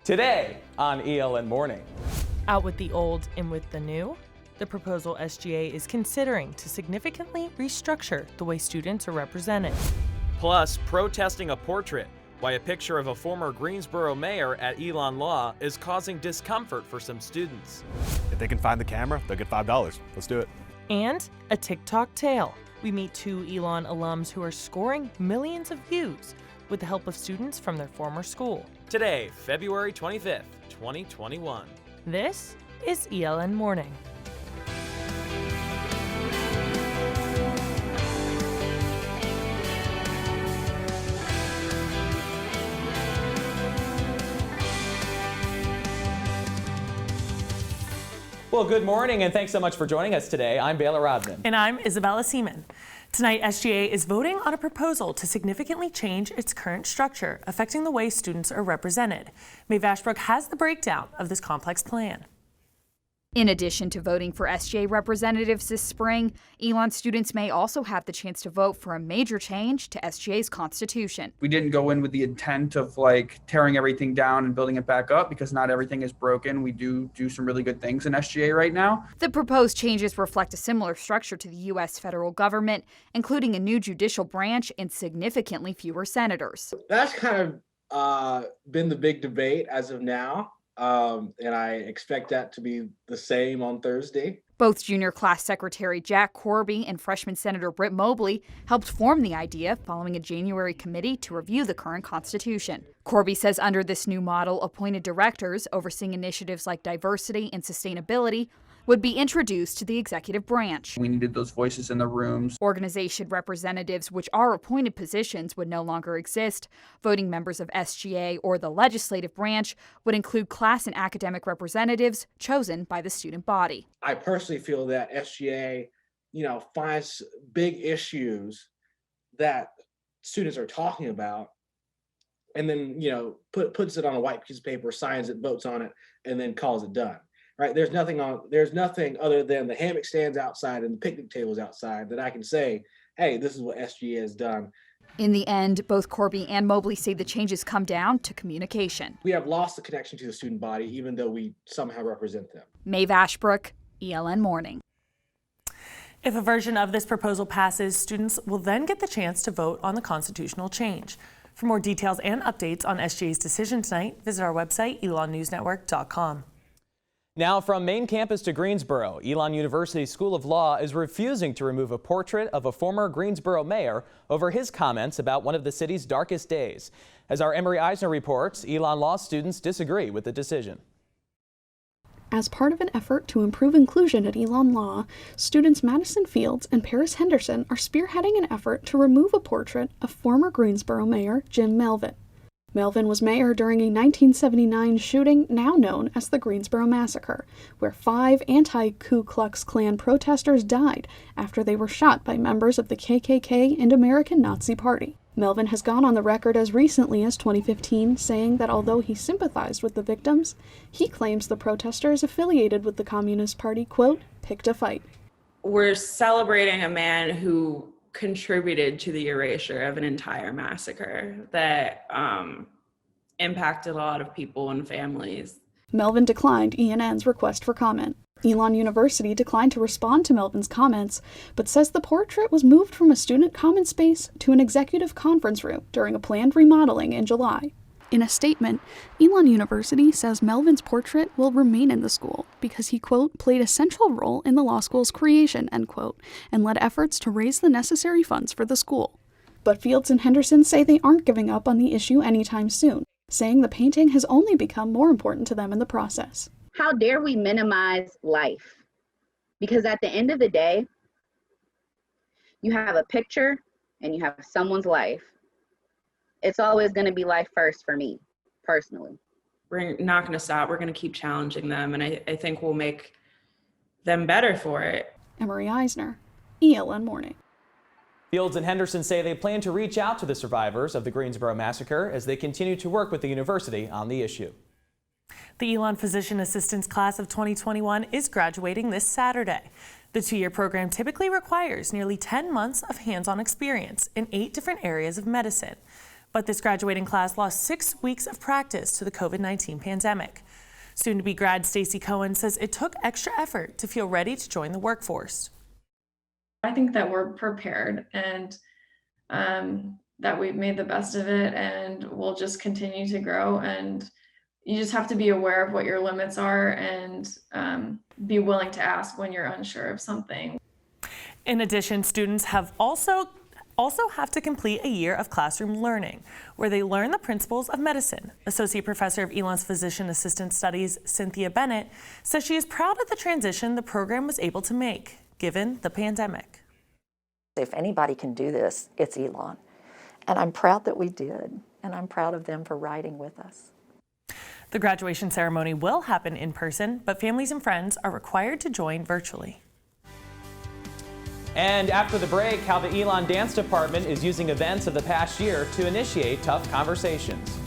Today on ELN Morning. Out with the old, in with the new? The proposal SGA is considering to significantly restructure the way students are represented. Plus, protesting a portrait, why a picture of a former Greensboro mayor at ELN Law is causing discomfort for some students. If they can find the camera, they'll get $5. Let's do it. And a TikTok tale. We meet two ELN alums who are scoring millions of views with the help of students from their former school. Today, February 25th, 2021. This is ELN Morning. Well, good morning and thanks so much for joining us today. I'm Baylor Rodman. And I'm Isabella Seman. Tonight, SGA is voting on a proposal to significantly change its current structure, affecting the way students are represented. Mae Vashbrook has the breakdown of this complex plan. In addition to voting for SGA representatives this spring, ELN students may also have the chance to vote for a major change to SGA's constitution. We didn't go in with the intent of tearing everything down and building it back up because not everything is broken. We do some really good things in SGA right now. The proposed changes reflect a similar structure to the U.S. federal government, including a new judicial branch and significantly fewer senators. That's kind of been the big debate as of now. And I expect that to be the same on Thursday. Both junior class secretary Jack Corby and freshman Senator Britt Mobley helped form the idea following a January committee to review the current constitution. Corby says under this new model, appointed directors overseeing initiatives like diversity and sustainability would be introduced to the executive branch. We needed those voices in the rooms. Organization representatives, which are appointed positions, would no longer exist. Voting members of SGA or the legislative branch would include class and academic representatives chosen by the student body. I personally feel that SGA, finds big issues that students are talking about and then, puts it on a white piece of paper, signs it, votes on it, and then calls it done. Right? There's nothing other than the hammock stands outside and the picnic tables outside that I can say, hey, this is what SGA has done. In the end, both Corby and Mobley say the changes come down to communication. We have lost the connection to the student body, even though we somehow represent them. Mae Vashbrook, ELN Morning. If a version of this proposal passes, students will then get the chance to vote on the constitutional change. For more details and updates on SGA's decision tonight, visit our website, elonnewsnetwork.com. Now from main campus to Greensboro, ELN University School of Law is refusing to remove a portrait of a former Greensboro mayor over his comments about one of the city's darkest days. As our Emery Eisner reports, ELN Law students disagree with the decision. As part of an effort to improve inclusion at ELN Law, students Madison Fields and Paris Henderson are spearheading an effort to remove a portrait of former Greensboro Mayor Jim Melvin. Melvin was mayor during a 1979 shooting now known as the Greensboro Massacre, where 5 anti-Ku Klux Klan protesters died after they were shot by members of the KKK and American Nazi Party. Melvin has gone on the record as recently as 2015 saying that although he sympathized with the victims, he claims the protesters affiliated with the Communist Party, quote, picked a fight. We're celebrating a man who contributed to the erasure of an entire massacre that impacted a lot of people and families. Melvin declined ENN's request for comment. ELN University declined to respond to Melvin's comments, but says the portrait was moved from a student common space to an executive conference room during a planned remodeling in July. In a statement, ELN University says Melvin's portrait will remain in the school because he, quote, played a central role in the law school's creation, end quote, and led efforts to raise the necessary funds for the school. But Fields and Henderson say they aren't giving up on the issue anytime soon, saying the painting has only become more important to them in the process. How dare we minimize life? Because at the end of the day, you have a picture and you have someone's life. It's always going to be life first for me, personally. We're not going to stop. We're going to keep challenging them, and I think we'll make them better for it. Emery Eisner, ELN Morning. Fields and Henderson say they plan to reach out to the survivors of the Greensboro Massacre as they continue to work with the university on the issue. The ELN Physician Assistants class of 2021 is graduating this Saturday. The 2-year program typically requires nearly 10 months of hands-on experience in 8 different areas of medicine. But this graduating class lost 6 weeks of practice to the COVID-19 pandemic. Soon-to-be grad Stacy Cohen says it took extra effort to feel ready to join the workforce. I think that we're prepared and that we've made the best of it, and we'll just continue to grow. And you just have to be aware of what your limits are and be willing to ask when you're unsure of something. In addition, students have also have to complete a year of classroom learning, where they learn the principles of medicine. Associate Professor of ELN's Physician Assistant Studies, Cynthia Bennett, says she is proud of the transition the program was able to make, given the pandemic. If anybody can do this, it's ELN. And I'm proud that we did, and I'm proud of them for riding with us. The graduation ceremony will happen in person, but families and friends are required to join virtually. And after the break, how the ELN Dance Department is using events of the past year to initiate tough conversations.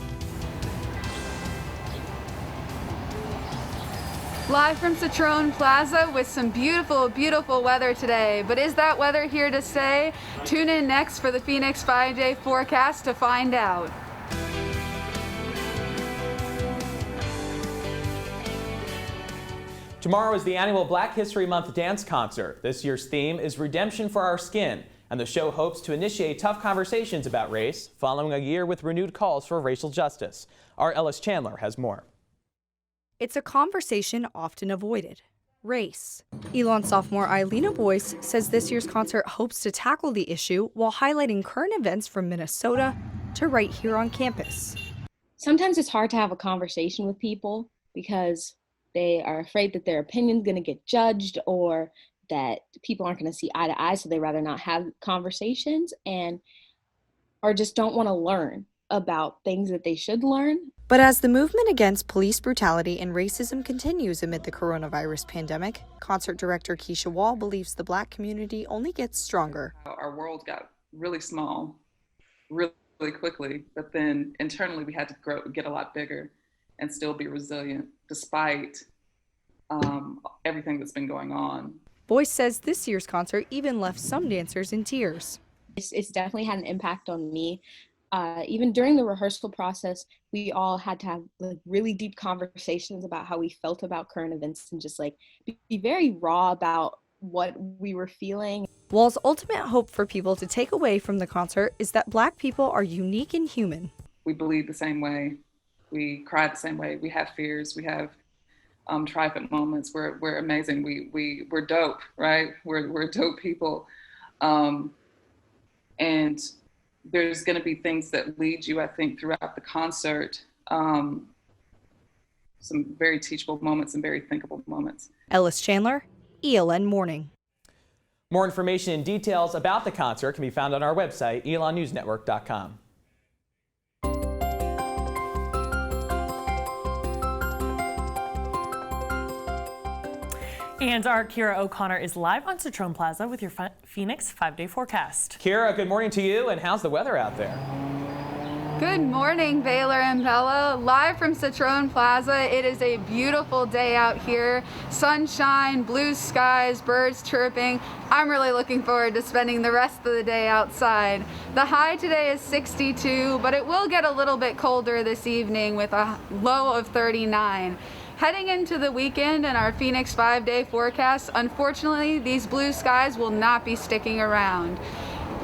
Live from Citron Plaza with some beautiful, beautiful weather today. But is that weather here to stay? Tune in next for the Phoenix 5-day forecast to find out. Tomorrow is the annual Black History Month dance concert. This year's theme is Redemption for Our Skin, and the show hopes to initiate tough conversations about race following a year with renewed calls for racial justice. Our Ellis Chandler has more. It's a conversation often avoided: race. ELN sophomore Eilena Boyce says this year's concert hopes to tackle the issue while highlighting current events from Minnesota to right here on campus. Sometimes it's hard to have a conversation with people because they are afraid that their opinion's going to get judged or that people aren't going to see eye to eye, so they rather not have conversations or just don't want to learn about things that they should learn. But as the movement against police brutality and racism continues amid the coronavirus pandemic, concert director Keisha Wall believes the Black community only gets stronger. Our world got really small really quickly, but then internally we had to get a lot bigger and still be resilient despite everything that's been going on. Boyce says this year's concert even left some dancers in tears. It's definitely had an impact on me. Even during the rehearsal process, we all had to have really deep conversations about how we felt about current events and just be very raw about what we were feeling. Wall's ultimate hope for people to take away from the concert is that Black people are unique and human. We bleed the same way. We cry the same way. We have fears. We have triumphant moments. We're amazing. We're dope, right? We're dope people. And there's going to be things that lead you, I think, throughout the concert. Some very teachable moments and very thinkable moments. Ellis Chandler, ELN Morning. More information and details about the concert can be found on our website, elonnewsnetwork.com. And our Kyra O'Connor is live on Citron Plaza with your Phoenix 5-day forecast. Kyra, good morning to you, and how's the weather out there? Good morning, Baylor and Bella. Live from Citron Plaza, it is a beautiful day out here. Sunshine, blue skies, birds chirping. I'm really looking forward to spending the rest of the day outside. The high today is 62, but it will get a little bit colder this evening with a low of 39. Heading into the weekend and our Phoenix 5-day forecast, unfortunately, these blue skies will not be sticking around.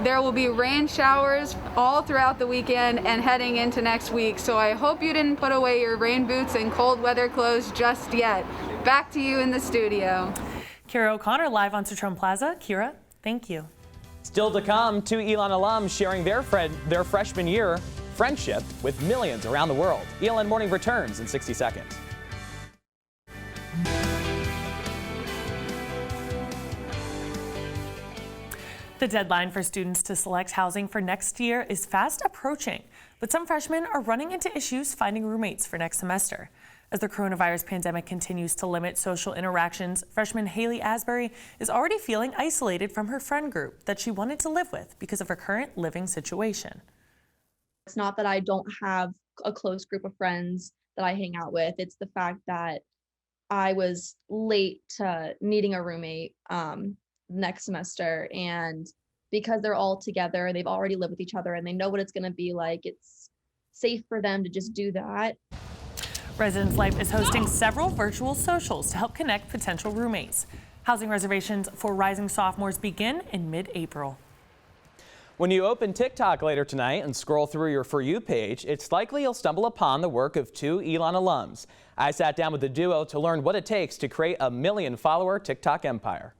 There will be rain showers all throughout the weekend and heading into next week, so I hope you didn't put away your rain boots and cold weather clothes just yet. Back to you in the studio. Kyra O'Connor live on Citron Plaza. Kyra, thank you. Still to come, 2 ELN alums sharing their freshman year friendship with millions around the world. ELN Morning returns in 60 seconds. The deadline for students to select housing for next year is fast approaching, but some freshmen are running into issues finding roommates for next semester. As the coronavirus pandemic continues to limit social interactions, freshman Haley Asbury is already feeling isolated from her friend group that she wanted to live with because of her current living situation. It's not that I don't have a close group of friends that I hang out with. It's the fact that I was late to needing a roommate next semester, and because they're all together, they've already lived with each other and they know what it's going to be like, it's safe for them to just do that. Residence Life is hosting several virtual socials to help connect potential roommates. Housing reservations for rising sophomores begin in mid-April. When you open TikTok later tonight and scroll through your For You page, it's likely you'll stumble upon the work of 2 ELN alums. I sat down with the duo to learn what it takes to create a 1 million-follower TikTok empire.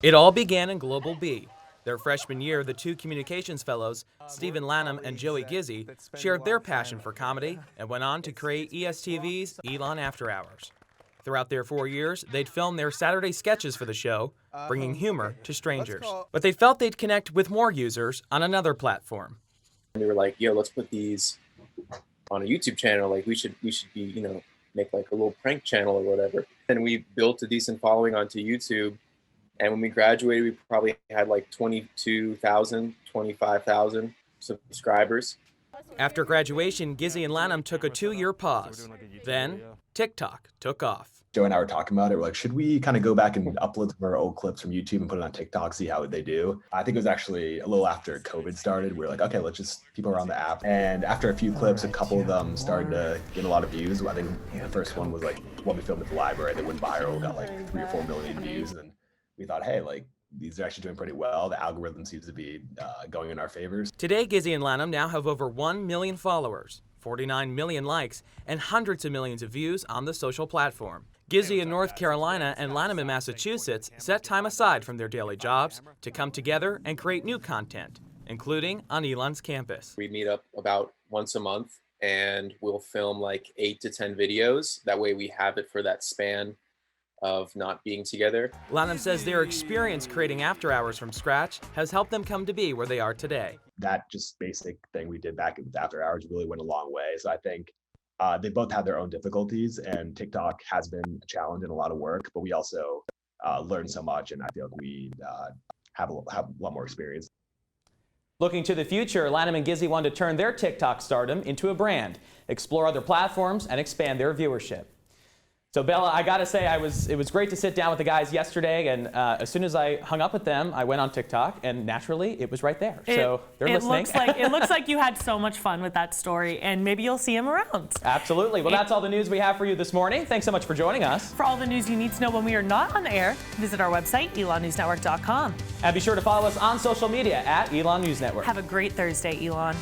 It all began in Global B. Their freshman year, the 2 communications fellows, Stephen Lanham and Joey Gizzy, shared their passion for comedy and went on to create ESTV's ELN After Hours. Throughout their 4 years, they'd film their Saturday sketches for the show, bringing humor to strangers. But they felt they'd connect with more users on another platform. We were like, yo, let's put these on a YouTube channel. Like we should be, make like a little prank channel or whatever. And we built a decent following onto YouTube. And when we graduated, we probably had like 22,000, 25,000 subscribers. After graduation, Gizzy and Lanham took a 2-year pause. Then, TikTok took off. Joe and I were talking about it. We're like, should we kind of go back and upload some of our old clips from YouTube and put it on TikTok, see how they do? I think it was actually a little after COVID started. We were like, okay, people are on the app. And after a few clips, a couple of them started to get a lot of views. I think the first one was like one we filmed at the library that went viral, got like 3 or 4 million views. And then we thought, hey, like these are actually doing pretty well. The algorithm seems to be going in our favors. Today, Gizzy and Lanham now have over 1 million followers, 49 million likes, and hundreds of millions of views on the social platform. Gizzy in North Carolina and Lanham in Massachusetts set time aside from their daily jobs to come together and create new content, including on ELN's campus. We meet up about once a month and we'll film like 8 to 10 videos. That way we have it for that span of not being together. Lanham says their experience creating After Hours from scratch has helped them come to be where they are today. That just basic thing we did back with After Hours really went a long way. So I think they both have their own difficulties, and TikTok has been a challenge and a lot of work, but we also learned so much, and I feel like we have a lot more experience. Looking to the future, Lanham and Gizzy want to turn their TikTok stardom into a brand, explore other platforms, and expand their viewership. So Bella, I gotta say, it was great to sit down with the guys yesterday, and as soon as I hung up with them, I went on TikTok, and naturally, it was right there. So they're listening. It looks like you had so much fun with that story, and maybe you'll see them around. Absolutely. Well, that's all the news we have for you this morning. Thanks so much for joining us. For all the news you need to know when we are not on air, visit our website, elonnewsnetwork.com. And be sure to follow us on social media at Elon News Network. Have a great Thursday, Elon.